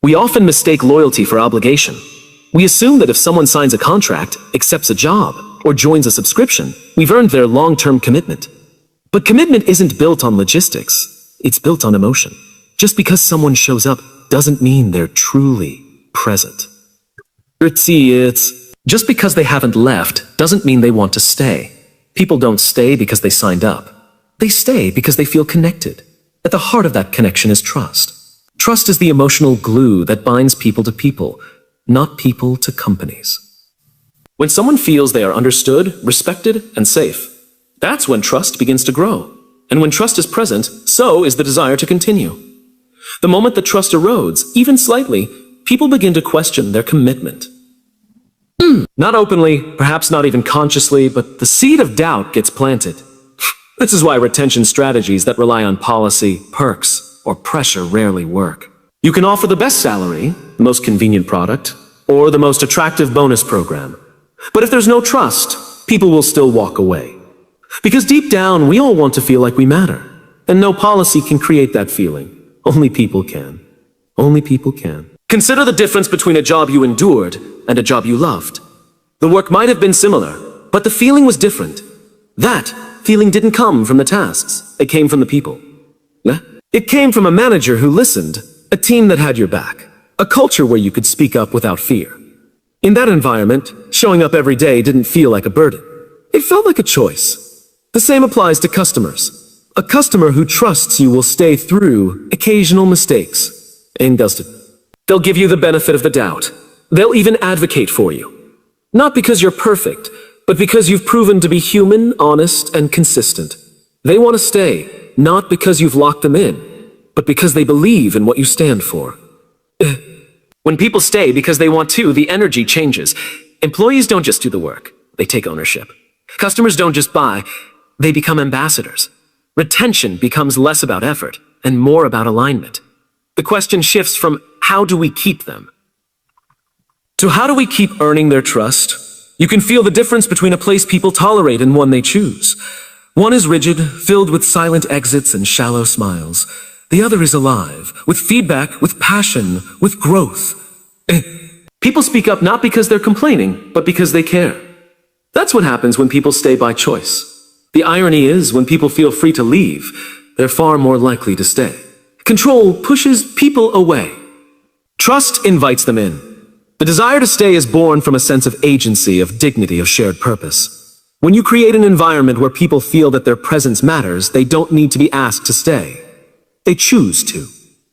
We often mistake loyalty for obligation. We assume that if someone signs a contract, accepts a job, or joins a subscription, we've earned their long-term commitment. But commitment isn't built on logistics. It's built on emotion. Just because someone shows up doesn't mean they're truly present. Just because they haven't left doesn't mean they want to stay. People don't stay because they signed up. They stay because they feel connected. At the heart of that connection is trust. Trust is the emotional glue that binds people to people, not people to companies. When someone feels they are understood, respected, and safe, that's when trust begins to grow. And when trust is present, so is the desire to continue. The moment that trust erodes, even slightly, people begin to question their commitment. Not openly, perhaps not even consciously, but the seed of doubt gets planted. This is why retention strategies that rely on policy, perks, or pressure rarely work. You can offer the best salary, the most convenient product, or the most attractive bonus program. But if there's no trust, people will still walk away. Because deep down, we all want to feel like we matter. And no policy can create that feeling. Only people can. Only people can. Consider the difference between a job you endured and a job you loved. The work might have been similar, but the feeling was different. That feeling didn't come from the tasks. It came from the people. It came from a manager who listened, a team that had your back, a culture where you could speak up without fear. In that environment, showing up every day didn't feel like a burden. It felt like a choice. The same applies to customers. A customer who trusts you will stay through occasional mistakes. They'll give you the benefit of the doubt. They'll even advocate for you. Not because you're perfect, but because you've proven to be human, honest, and consistent. They want to stay, not because you've locked them in, but because they believe in what you stand for. When people stay because they want to, the energy changes. Employees don't just do the work, they take ownership. Customers don't just buy, they become ambassadors. Retention becomes less about effort and more about alignment. The question shifts from how do we keep them to how do we keep earning their trust? You can feel the difference between a place people tolerate and one they choose. One is rigid, filled with silent exits and shallow smiles. The other is alive, with feedback, with passion, with growth. People speak up not because they're complaining, but because they care. That's what happens when people stay by choice. The irony is, when people feel free to leave, they're far more likely to stay. Control pushes people away. Trust invites them in. The desire to stay is born from a sense of agency, of dignity, of shared purpose. When you create an environment where people feel that their presence matters, they don't need to be asked to stay. They choose to.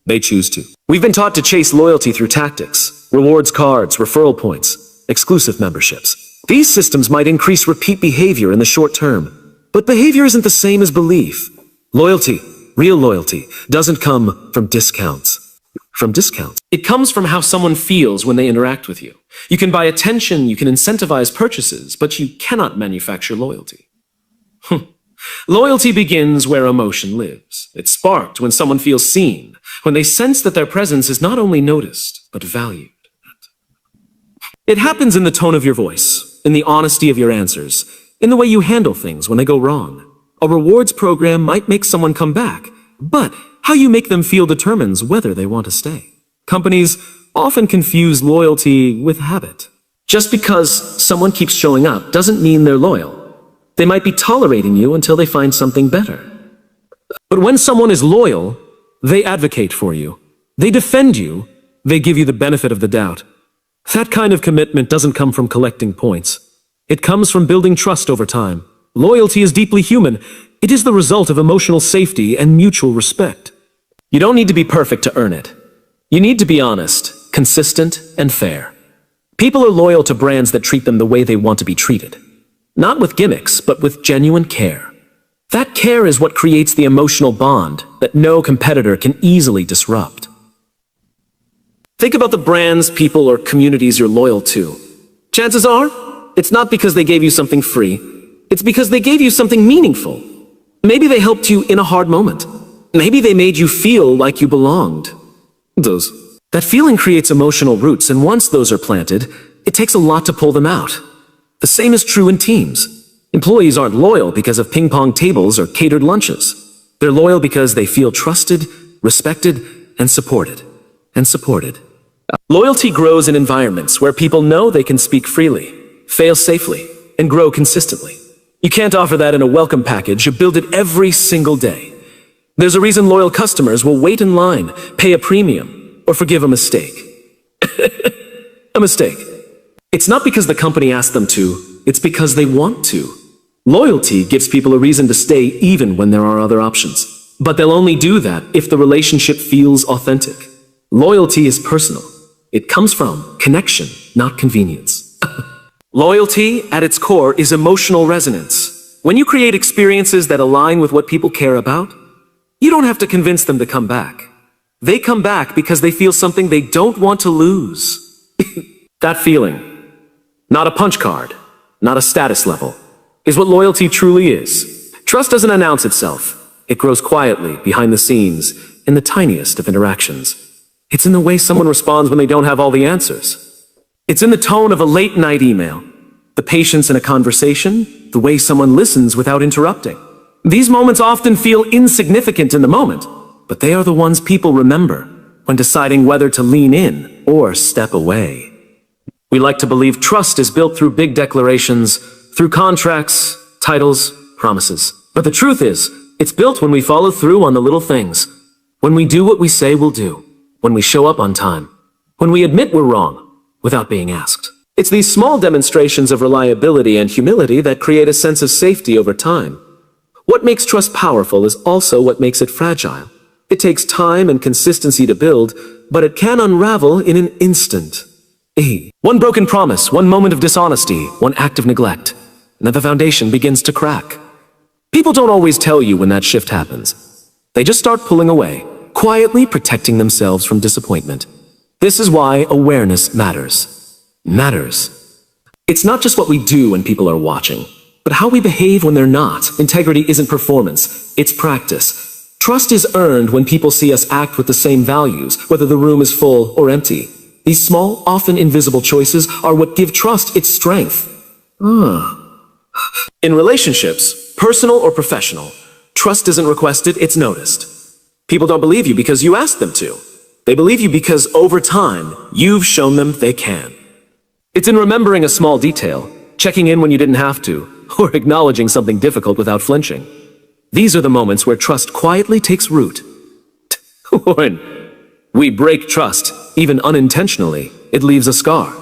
They choose to. We've been taught to chase loyalty through tactics, rewards cards, referral points, exclusive memberships. These systems might increase repeat behavior in the short term, but behavior isn't the same as belief. Loyalty, real loyalty, doesn't come from discounts. It comes from how someone feels when they interact with you. You can buy attention, you can incentivize purchases, but you cannot manufacture loyalty. Loyalty begins where emotion lives. It's sparked when someone feels seen, when they sense that their presence is not only noticed, but valued. It happens in the tone of your voice, in the honesty of your answers, in the way you handle things when they go wrong. A rewards program might make someone come back, but how you make them feel determines whether they want to stay. Companies often confuse loyalty with habit. Just because someone keeps showing up doesn't mean they're loyal. They might be tolerating you until they find something better. But when someone is loyal, they advocate for you. They defend you. They give you the benefit of the doubt. That kind of commitment doesn't come from collecting points. It comes from building trust over time. Loyalty is deeply human. It is the result of emotional safety and mutual respect. You don't need to be perfect to earn it. You need to be honest, consistent, and fair. People are loyal to brands that treat them the way they want to be treated. Not with gimmicks, but with genuine care. That care is what creates the emotional bond that no competitor can easily disrupt. Think about the brands, people, or communities you're loyal to. Chances are, it's not because they gave you something free. It's because they gave you something meaningful. Maybe they helped you in a hard moment. Maybe they made you feel like you belonged. That feeling creates emotional roots, and once those are planted, it takes a lot to pull them out. The same is true in teams. Employees aren't loyal because of ping-pong tables or catered lunches. They're loyal because they feel trusted, respected, and supported. Loyalty grows in environments where people know they can speak freely, fail safely, and grow consistently. You can't offer that in a welcome package. You build it every single day. There's a reason loyal customers will wait in line, pay a premium, or forgive a mistake. A mistake. It's not because the company asked them to, it's because they want to. Loyalty gives people a reason to stay even when there are other options. But they'll only do that if the relationship feels authentic. Loyalty is personal. It comes from connection, not convenience. Loyalty, at its core, is emotional resonance. When you create experiences that align with what people care about, you don't have to convince them to come back. They come back because they feel something they don't want to lose. That feeling, not a punch card, not a status level, is what loyalty truly is. Trust doesn't announce itself. It grows quietly, behind the scenes, in the tiniest of interactions. It's in the way someone responds when they don't have all the answers. It's in the tone of a late-night email, the patience in a conversation, the way someone listens without interrupting. These moments often feel insignificant in the moment, but they are the ones people remember when deciding whether to lean in or step away. We like to believe trust is built through big declarations, through contracts, titles, promises. But the truth is, it's built when we follow through on the little things, when we do what we say we'll do, when we show up on time, when we admit we're wrong without being asked. It's these small demonstrations of reliability and humility that create a sense of safety over time. What makes trust powerful is also what makes it fragile. It takes time and consistency to build, but it can unravel in an instant. One broken promise, one moment of dishonesty, one act of neglect, and then the foundation begins to crack. People don't always tell you when that shift happens. They just start pulling away, quietly protecting themselves from disappointment. This is why awareness matters. It's not just what we do when people are watching, but how we behave when they're not. Integrity isn't performance, it's practice. Trust is earned when people see us act with the same values, whether the room is full or empty. These small, often invisible choices are what give trust its strength. In relationships, personal or professional, trust isn't requested, it's noticed. People don't believe you because you asked them to. They believe you because over time, you've shown them they can. It's in remembering a small detail, checking in when you didn't have to, or acknowledging something difficult without flinching. These are the moments where trust quietly takes root. When we break trust, even unintentionally, it leaves a scar.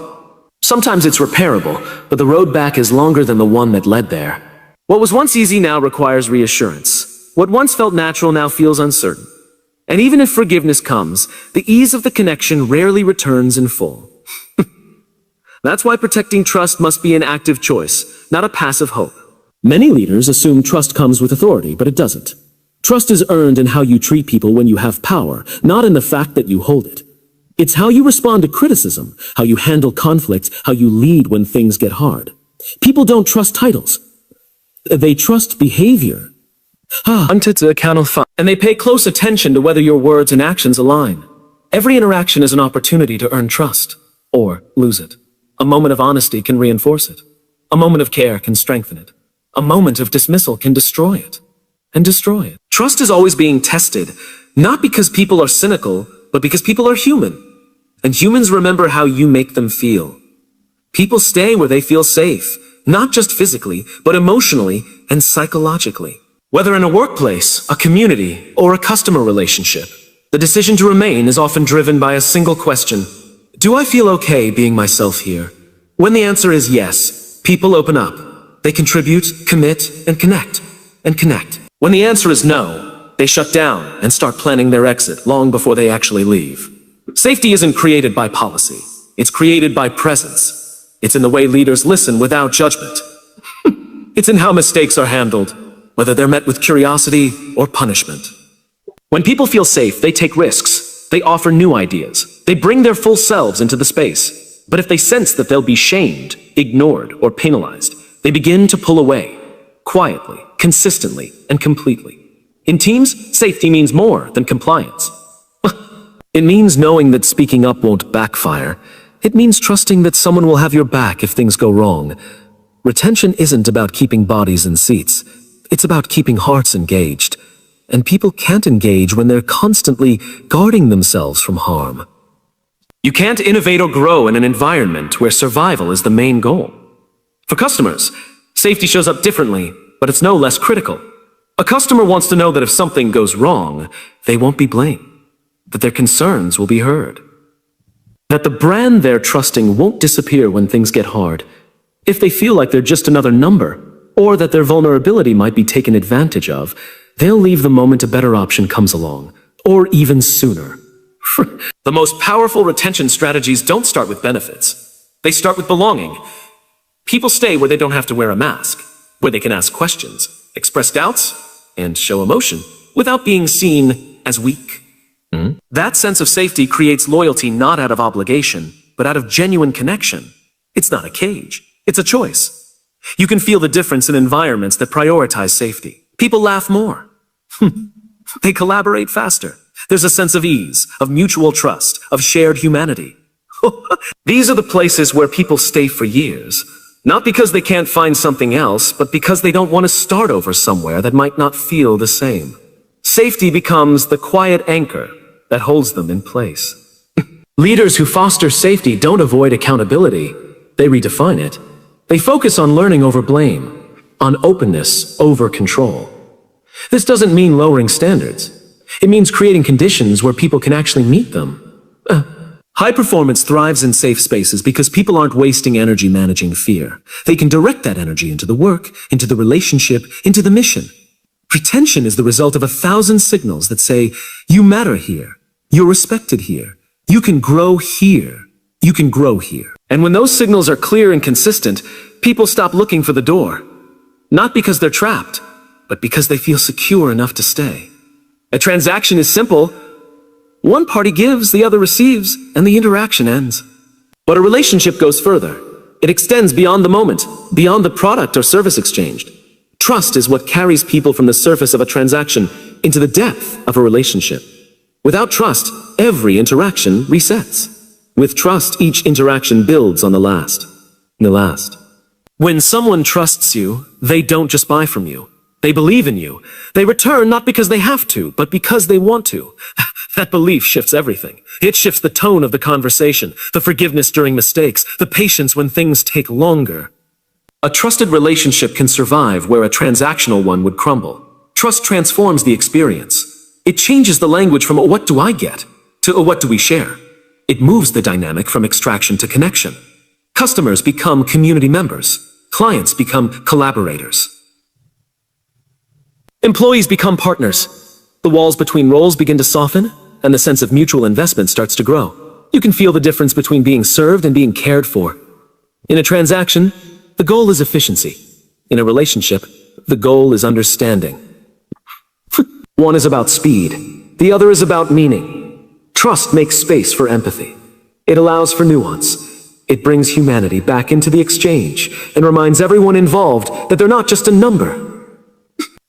Sometimes it's repairable, but the road back is longer than the one that led there. What was once easy now requires reassurance. What once felt natural now feels uncertain. And even if forgiveness comes, the ease of the connection rarely returns in full. That's why protecting trust must be an active choice, not a passive hope. Many leaders assume trust comes with authority, but it doesn't. Trust is earned in how you treat people when you have power, not in the fact that you hold it. It's how you respond to criticism, how you handle conflict, how you lead when things get hard. People don't trust titles. They trust behavior. And they pay close attention to whether your words and actions align. Every interaction is an opportunity to earn trust, or lose it. A moment of honesty can reinforce it. A moment of care can strengthen it. A moment of dismissal can destroy it. And destroy it. Trust is always being tested, not because people are cynical, but because people are human. And humans remember how you make them feel. People stay where they feel safe, not just physically, but emotionally and psychologically. Whether in a workplace, a community, or a customer relationship, the decision to remain is often driven by a single question. Do I feel okay being myself here? When the answer is yes, people open up. They contribute, commit, and connect. When the answer is no, they shut down and start planning their exit long before they actually leave. Safety isn't created by policy. It's created by presence. It's in the way leaders listen without judgment. It's in how mistakes are handled, whether they're met with curiosity or punishment. When people feel safe, they take risks. They offer new ideas. They bring their full selves into the space. But if they sense that they'll be shamed, ignored, or penalized, they begin to pull away, quietly, consistently, and completely. In teams, safety means more than compliance. It means knowing that speaking up won't backfire. It means trusting that someone will have your back if things go wrong. Retention isn't about keeping bodies in seats. It's about keeping hearts engaged. And people can't engage when they're constantly guarding themselves from harm. You can't innovate or grow in an environment where survival is the main goal. For customers, safety shows up differently, but it's no less critical. A customer wants to know that if something goes wrong, they won't be blamed, that their concerns will be heard, that the brand they're trusting won't disappear when things get hard, if they feel like they're just another number, or that their vulnerability might be taken advantage of. They'll leave the moment a better option comes along, or even sooner. The most powerful retention strategies don't start with benefits. They start with belonging. People stay where they don't have to wear a mask, where they can ask questions, express doubts, and show emotion without being seen as weak. That sense of safety creates loyalty not out of obligation, but out of genuine connection. It's not a cage. It's a choice. You can feel the difference in environments that prioritize safety. People laugh more. They collaborate faster. There's a sense of ease, of mutual trust, of shared humanity. These are the places where people stay for years, not because they can't find something else, but because they don't want to start over somewhere that might not feel the same. Safety becomes the quiet anchor that holds them in place. Leaders who foster safety don't avoid accountability. They redefine it. They focus on learning over blame, on openness over control. This doesn't mean lowering standards. It means creating conditions where people can actually meet them. High performance thrives in safe spaces because people aren't wasting energy managing fear. They can direct that energy into the work, into the relationship, into the mission. Retention is the result of 1,000 signals that say, you matter here, you're respected here, you can grow here, you can grow here. And when those signals are clear and consistent, people stop looking for the door. Not because they're trapped, but because they feel secure enough to stay. A transaction is simple. One party gives, the other receives, and the interaction ends. But a relationship goes further. It extends beyond the moment, beyond the product or service exchanged. Trust is what carries people from the surface of a transaction into the depth of a relationship. Without trust, every interaction resets. With trust, each interaction builds on the last. When someone trusts you, they don't just buy from you. They believe in you. They return not because they have to, but because they want to. That belief shifts everything. It shifts the tone of the conversation, the forgiveness during mistakes, the patience when things take longer. A trusted relationship can survive where a transactional one would crumble. Trust transforms the experience. It changes the language from "what do I get" to "what do we share." It moves the dynamic from extraction to connection. Customers become community members. Clients become collaborators. Employees become partners. The walls between roles begin to soften, and the sense of mutual investment starts to grow. You can feel the difference between being served and being cared for. In a transaction, the goal is efficiency. In a relationship, the goal is understanding. One is about speed. The other is about meaning. Trust makes space for empathy. It allows for nuance. It brings humanity back into the exchange and reminds everyone involved that they're not just a number.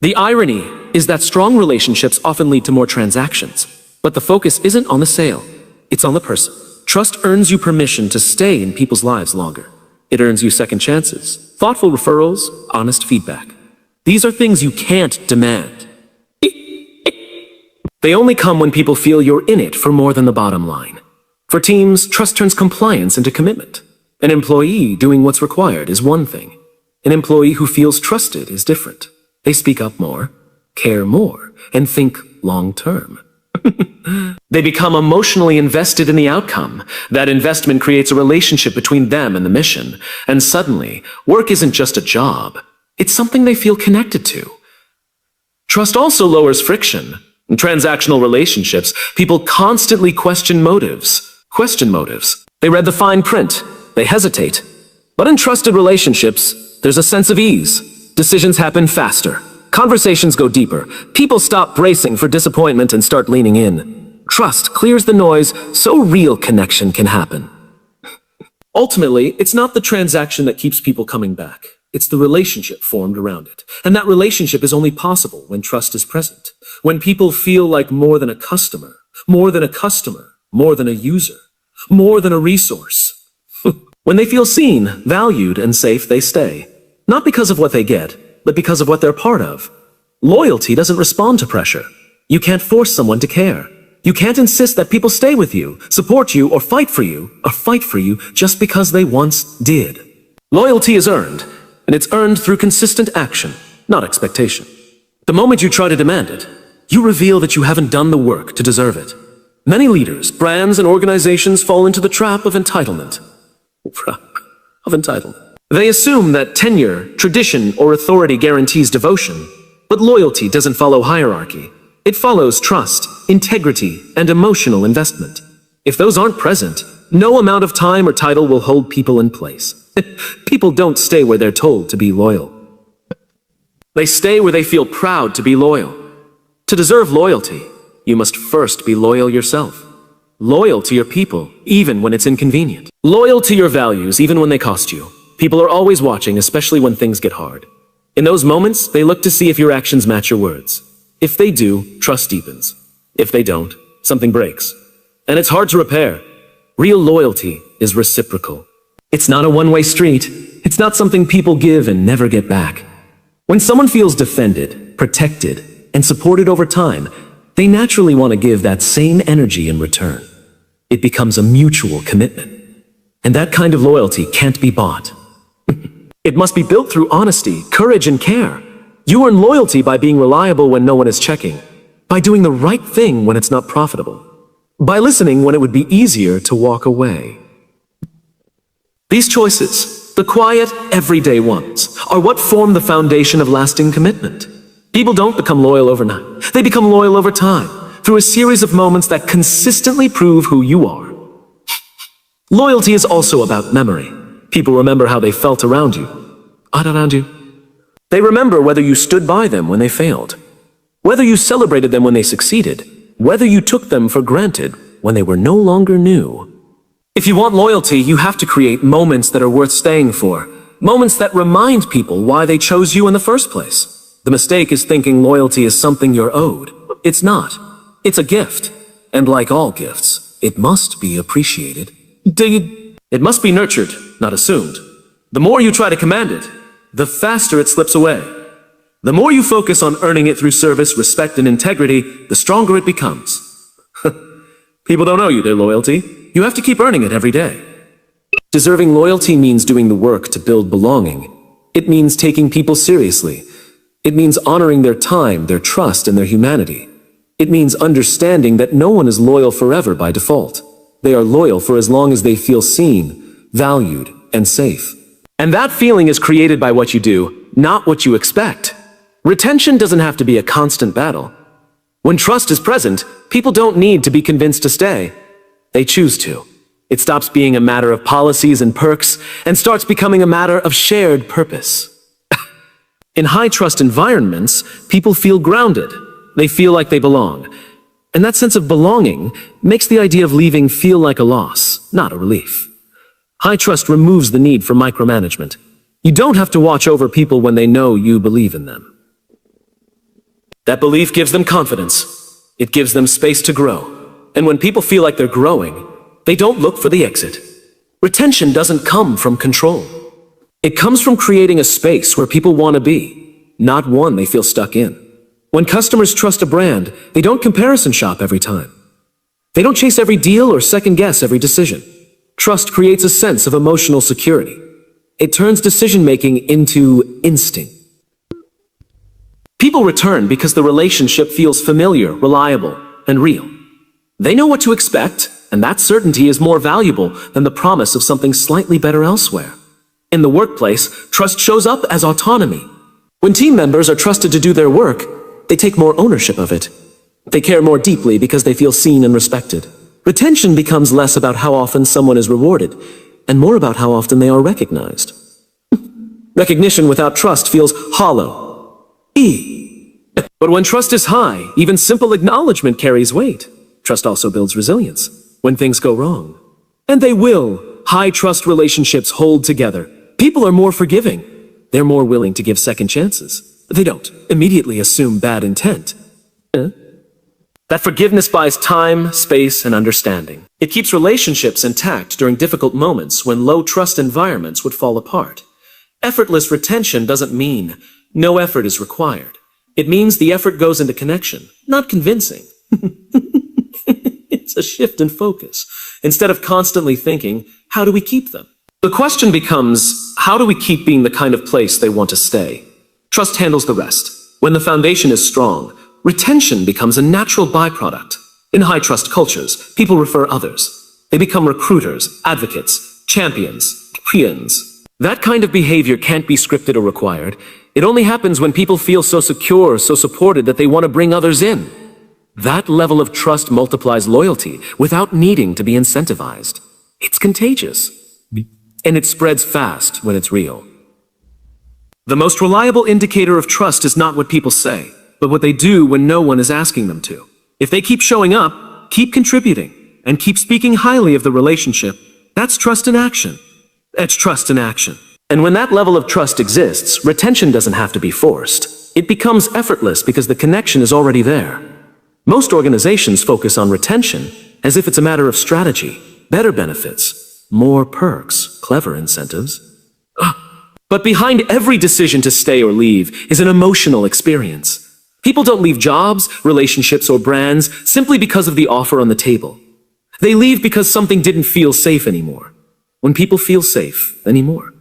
The irony is that strong relationships often lead to more transactions, but the focus isn't on the sale. It's on the person. Trust earns you permission to stay in people's lives longer. It earns you second chances, thoughtful referrals, honest feedback. These are things you can't demand. They only come when people feel you're in it for more than the bottom line. For teams, trust turns compliance into commitment. An employee doing what's required is one thing. An employee who feels trusted is different. They speak up more, care more, and think long-term. They become emotionally invested in the outcome. That investment creates a relationship between them and the mission. And suddenly, work isn't just a job. It's something they feel connected to. Trust also lowers friction. In transactional relationships, people constantly question motives. They read the fine print. They hesitate. But in trusted relationships, there's a sense of ease. Decisions happen faster. Conversations go deeper. People stop bracing for disappointment and start leaning in. Trust clears the noise so real connection can happen. Ultimately, it's not the transaction that keeps people coming back. It's the relationship formed around it. And that relationship is only possible when trust is present. When people feel like more than a customer, more than a user, more than a resource. When they feel seen, valued, and safe, they stay. Not because of what they get, but because of what they're part of. Loyalty doesn't respond to pressure. You can't force someone to care. You can't insist that people stay with you, support you, or fight for you just because they once did. Loyalty is earned, and it's earned through consistent action, not expectation. The moment you try to demand it, you reveal that you haven't done the work to deserve it. Many leaders, brands, and organizations fall into the trap of entitlement. They assume that tenure, tradition, or authority guarantees devotion, but loyalty doesn't follow hierarchy. It follows trust, integrity, and emotional investment. If those aren't present, no amount of time or title will hold people in place. People don't stay where they're told to be loyal. They stay where they feel proud to be loyal. To deserve loyalty, you must first be loyal yourself. Loyal to your people, even when it's inconvenient. Loyal to your values, even when they cost you. People are always watching, especially when things get hard. In those moments, they look to see if your actions match your words. If they do, trust deepens. If they don't, something breaks. And it's hard to repair. Real loyalty is reciprocal. It's not a one-way street. It's not something people give and never get back. When someone feels defended, protected, and supported over time, they naturally want to give that same energy in return. It becomes a mutual commitment. And that kind of loyalty can't be bought. It must be built through honesty, courage, and care. You earn loyalty by being reliable when no one is checking, by doing the right thing when it's not profitable, by listening when it would be easier to walk away. These choices, the quiet, everyday ones, are what form the foundation of lasting commitment. People don't become loyal overnight. They become loyal over time, through a series of moments that consistently prove who you are. Loyalty is also about memory. People remember how they felt around you. They remember whether you stood by them when they failed, whether you celebrated them when they succeeded, whether you took them for granted when they were no longer new. If you want loyalty, you have to create moments that are worth staying for, moments that remind people why they chose you in the first place. The mistake is thinking loyalty is something you're owed. It's not. It's a gift. And like all gifts, it must be appreciated. It must be nurtured, not assumed. The more you try to command it, the faster it slips away. The more you focus on earning it through service, respect, and integrity, the stronger it becomes. People don't owe you their loyalty. You have to keep earning it every day. Deserving loyalty means doing the work to build belonging. It means taking people seriously. It means honoring their time, their trust, and their humanity. It means understanding that no one is loyal forever by default. They are loyal for as long as they feel seen, valued, and safe. And that feeling is created by what you do, not what you expect. Retention doesn't have to be a constant battle. When trust is present, people don't need to be convinced to stay. They choose to. It stops being a matter of policies and perks and starts becoming a matter of shared purpose. In high-trust environments, people feel grounded. They feel like they belong. And that sense of belonging makes the idea of leaving feel like a loss, not a relief. High trust removes the need for micromanagement. You don't have to watch over people when they know you believe in them. That belief gives them confidence. It gives them space to grow. And when people feel like they're growing, they don't look for the exit. Retention doesn't come from control. It comes from creating a space where people want to be, not one they feel stuck in. When customers trust a brand, they don't comparison shop every time. They don't chase every deal or second guess every decision. Trust creates a sense of emotional security. It turns decision-making into instinct. People return because the relationship feels familiar, reliable, and real. They know what to expect, and that certainty is more valuable than the promise of something slightly better elsewhere. In the workplace, trust shows up as autonomy. When team members are trusted to do their work, they take more ownership of it. They care more deeply because they feel seen and respected. Retention becomes less about how often someone is rewarded, and more about how often they are recognized. Recognition without trust feels hollow. But when trust is high, even simple acknowledgement carries weight. Trust also builds resilience when things go wrong. And they will. High trust relationships hold together. People are more forgiving. They're more willing to give second chances. They don't immediately assume bad intent. That forgiveness buys time, space, and understanding. It keeps relationships intact during difficult moments when low-trust environments would fall apart. Effortless retention doesn't mean no effort is required. It means the effort goes into connection, not convincing. needs a shift in focus. Instead of constantly thinking, how do we keep them? The question becomes, how do we keep being the kind of place they want to stay? Trust handles the rest. When the foundation is strong, retention becomes a natural byproduct. In high-trust cultures, people refer others. They become recruiters, advocates, champions, peons. That kind of behavior can't be scripted or required. It only happens when people feel so secure, so supported that they want to bring others in. That level of trust multiplies loyalty without needing to be incentivized. It's contagious. And it spreads fast when it's real. The most reliable indicator of trust is not what people say, but what they do when no one is asking them to. If they keep showing up, keep contributing, and keep speaking highly of the relationship, that's trust in action. That's trust in action. And when that level of trust exists, retention doesn't have to be forced. It becomes effortless because the connection is already there. Most organizations focus on retention as if it's a matter of strategy, better benefits, more perks, clever incentives. But behind every decision to stay or leave is an emotional experience. People don't leave jobs, relationships, or brands simply because of the offer on the table. They leave because something didn't feel safe anymore. When people feel safe, anymore.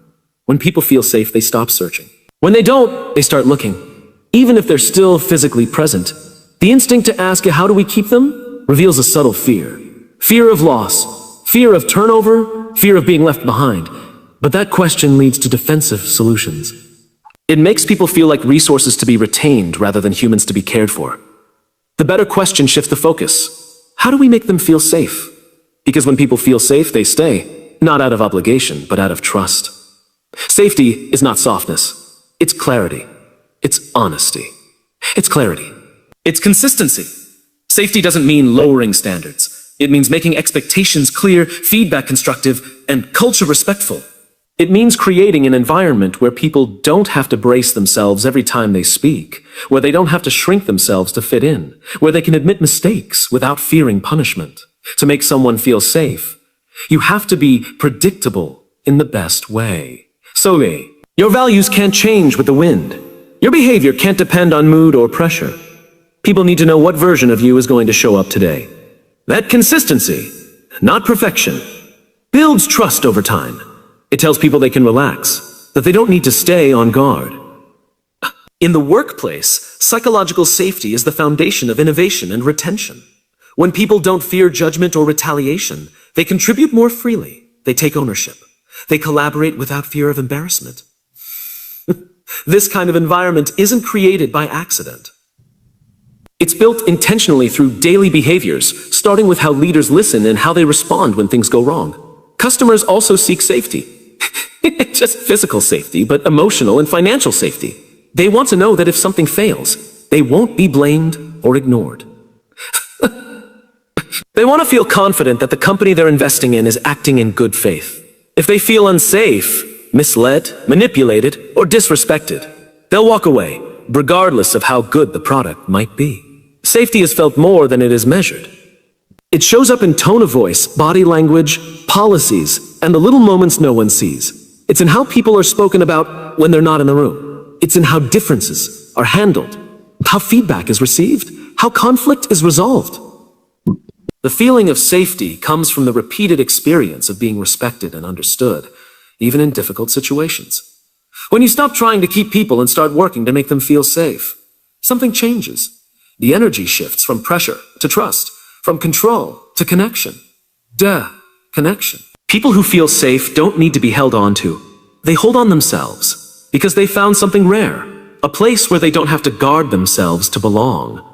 When people feel safe, they stop searching. When they don't, they start looking. Even if they're still physically present, the instinct to ask, how do we keep them, reveals a subtle fear. Fear of loss, fear of turnover, fear of being left behind. But that question leads to defensive solutions. It makes people feel like resources to be retained rather than humans to be cared for. The better question shifts the focus. How do we make them feel safe? Because when people feel safe, they stay, not out of obligation, but out of trust. Safety is not softness. It's clarity. It's honesty. It's clarity. It's consistency. Safety doesn't mean lowering standards. It means making expectations clear, feedback constructive, and culture respectful. It means creating an environment where people don't have to brace themselves every time they speak, where they don't have to shrink themselves to fit in, where they can admit mistakes without fearing punishment. To make someone feel safe, you have to be predictable in the best way. So, your values can't change with the wind. Your behavior can't depend on mood or pressure. People need to know what version of you is going to show up today. That consistency, not perfection, builds trust over time. It tells people they can relax, that they don't need to stay on guard. In the workplace, psychological safety is the foundation of innovation and retention. When people don't fear judgment or retaliation, they contribute more freely. They take ownership. They collaborate without fear of embarrassment. This kind of environment isn't created by accident. It's built intentionally through daily behaviors, starting with how leaders listen and how they respond when things go wrong. Customers also seek safety. Just physical safety, but emotional and financial safety. They want to know that if something fails, they won't be blamed or ignored. They want to feel confident that the company they're investing in is acting in good faith. If they feel unsafe, misled, manipulated, or disrespected, they'll walk away, regardless of how good the product might be. Safety is felt more than it is measured. It shows up in tone of voice, body language, policies, and the little moments no one sees. It's in how people are spoken about when they're not in the room. It's in how differences are handled, how feedback is received, how conflict is resolved. The feeling of safety comes from the repeated experience of being respected and understood, even in difficult situations. When you stop trying to keep people and start working to make them feel safe, something changes. The energy shifts from pressure to trust, from control to connection. Connection. People who feel safe don't need to be held on to. They hold on themselves because they found something rare, a place where they don't have to guard themselves to belong.